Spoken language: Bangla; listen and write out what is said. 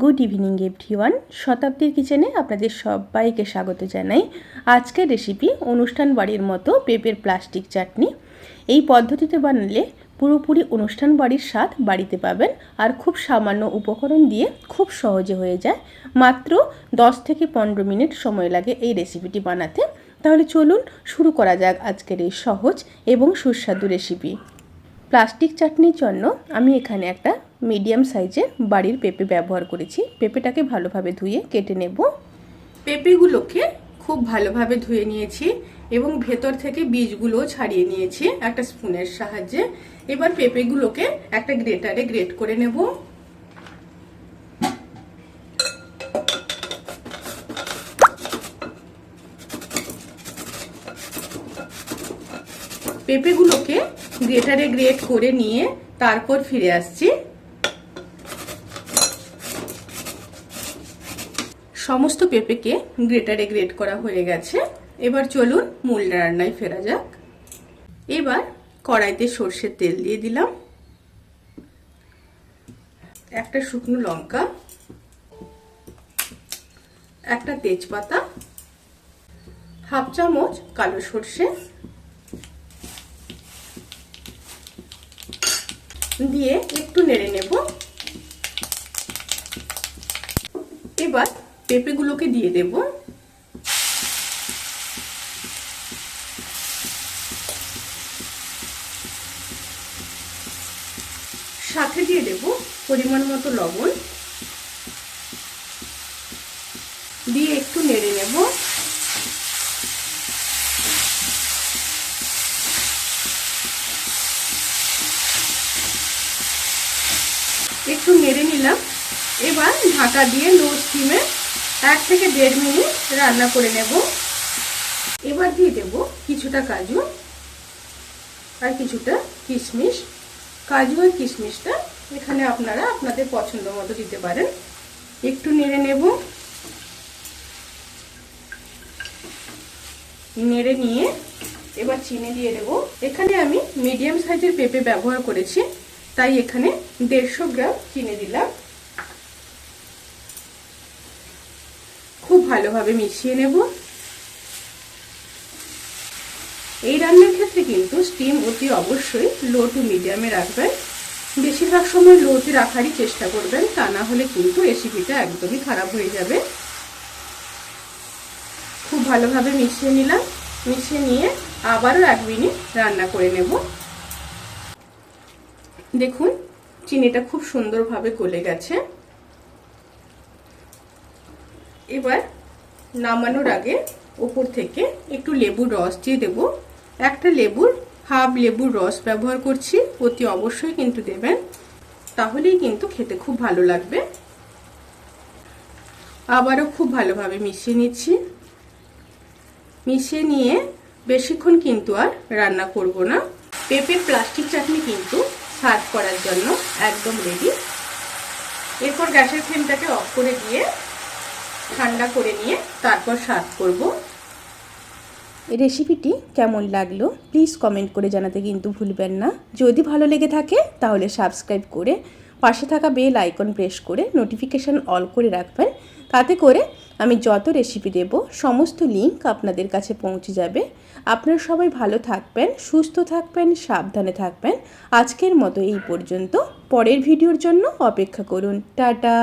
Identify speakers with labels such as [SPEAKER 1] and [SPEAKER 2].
[SPEAKER 1] Good evening everyone. শতাব্দীর কিচেনে আপনাদের সবাইকে স্বাগত জানাই। আজকের রেসিপি অনুষ্ঠান বাড়ির মতো পেঁপের প্লাস্টিক চাটনি। এই পদ্ধতিতে বানালে পুরোপুরি অনুষ্ঠান বাড়ির স্বাদ বাড়িতে পাবেন, আর খুব সামান্য উপকরণ দিয়ে খুব সহজে হয়ে যায়। মাত্র 10 থেকে 15 মিনিট সময় লাগে এই রেসিপিটি বানাতে। তাহলে চলুন শুরু করা যাক আজকের এই সহজ এবং সুস্বাদু রেসিপি। প্লাস্টিক চাটনির জন্য আমি এখানে একটা মিডিয়াম সাইজের বাড়ির পেঁপে ব্যবহার করেছি। পেঁপেটাকে ভালোভাবে ধুয়ে কেটে নেব। পেঁপেগুলোকে খুব ভালোভাবে ধুয়ে নিয়েছি এবং ভেতর থেকে বীজগুলোও ছাড়িয়ে নিয়েছি একটা স্পুনের সাহায্যে। এবার পেঁপেগুলোকে একটা গ্রেটারে গ্রেট করে নেব। পেঁপেগুলোকে গ্রেটারে গ্রেট করে নিয়ে তারপর ফিরে আসছি। সমস্ত পেঁপেকে গ্রেটারে গ্রেট করা হয়ে গেছে। এবার চলুন মূল রান্নায় ফেরা যাক। এবার কড়াইতে সর্ষের তেল দিয়ে দিলাম, একটা শুকনো লঙ্কা, একটা তেজপাতা, হাফ চামচ কালো সর্ষে দিয়ে একটু নেড়ে নেব। এবার পেঁপেগুলোকে দিয়ে দেব। সাথে দিয়ে দেব পরিমাণ মতো লবণ, দিয়ে একটু নেড়ে নেব। একটু নেড়ে নিলাম। এবার ঢাকা দিয়ে লো স্টিমে 1 থেকে 1.5 মিনিট রান্না করে নেব। এবার দিয়ে দেব কিছুটা কাজু আর কিছুটা কিশমিশ। কাজু আর কিশমিশটা এখানে আপনারা আপনাদের পছন্দ মতো দিতে পারেন। একটু নেড়ে নেব। নেড়ে নিয়ে এবার চিনি দিয়ে দেব। এখানে আমি মিডিয়াম সাইজের পেঁপে ব্যবহার করেছি, তাই এখানে 150 গ্রাম চিনি দিলাম। খুব ভালোভাবে মিশিয়ে নেব। এই রান্নার ক্ষেত্রে কিন্তু স্টিম অতি অবশ্যই লো টু মিডিয়ামে রাখবেন। বেশিরভাগ সময় লোতে রাখারই চেষ্টা করবেন, তা না হলে কিন্তু রেসিপিটা একদমই খারাপ হয়ে যাবে। খুব ভালোভাবে মিশিয়ে নিলাম। মিশিয়ে নিয়ে আবারও 1 মিনিট রান্না করে নেব। দেখুন চিনিটা খুব সুন্দরভাবে গলে গেছে। এবার নামানোর আগে উপর থেকে একটু লেবুর রস দিয়ে দেব। একটা লেবুর হাফ লেবুর রস ব্যবহার করছি, অতি অবশ্যই কিন্তু দেবেন, তাহলেই কিন্তু খেতে খুব ভালো লাগবে। আবারও খুব ভালোভাবে মিশিয়ে নিচ্ছি। মিশিয়ে নিয়ে বেশিক্ষণ কিন্তু আর রান্না করব না। পেঁপের প্লাস্টিক চাটনি কিন্তু সার্ভ করার জন্য একদম রেডি। এরপর গ্যাসের ফ্লেমটাকে অফ করে দিয়ে ঠান্ডা করে নিয়ে তারপর সার্ভ করব। এই রেসিপিটি কেমন লাগলো প্লিজ কমেন্ট করে জানাতে কিন্তু ভুলবেন না। যদি ভালো লেগে থাকে তাহলে সাবস্ক্রাইব করে পাশে থাকা বেল আইকন প্রেস করে নোটিফিকেশান অল করে রাখবেন। তাতে করে আমি যত রেসিপি দেব সমস্ত লিঙ্ক আপনাদের কাছে পৌঁছে যাবে। আপনারা সবাই ভালো থাকবেন, সুস্থ থাকবেন, সাবধানে থাকবেন। আজকের মতো এই পর্যন্ত। পরের ভিডিওর জন্য অপেক্ষা করুন। টাটা।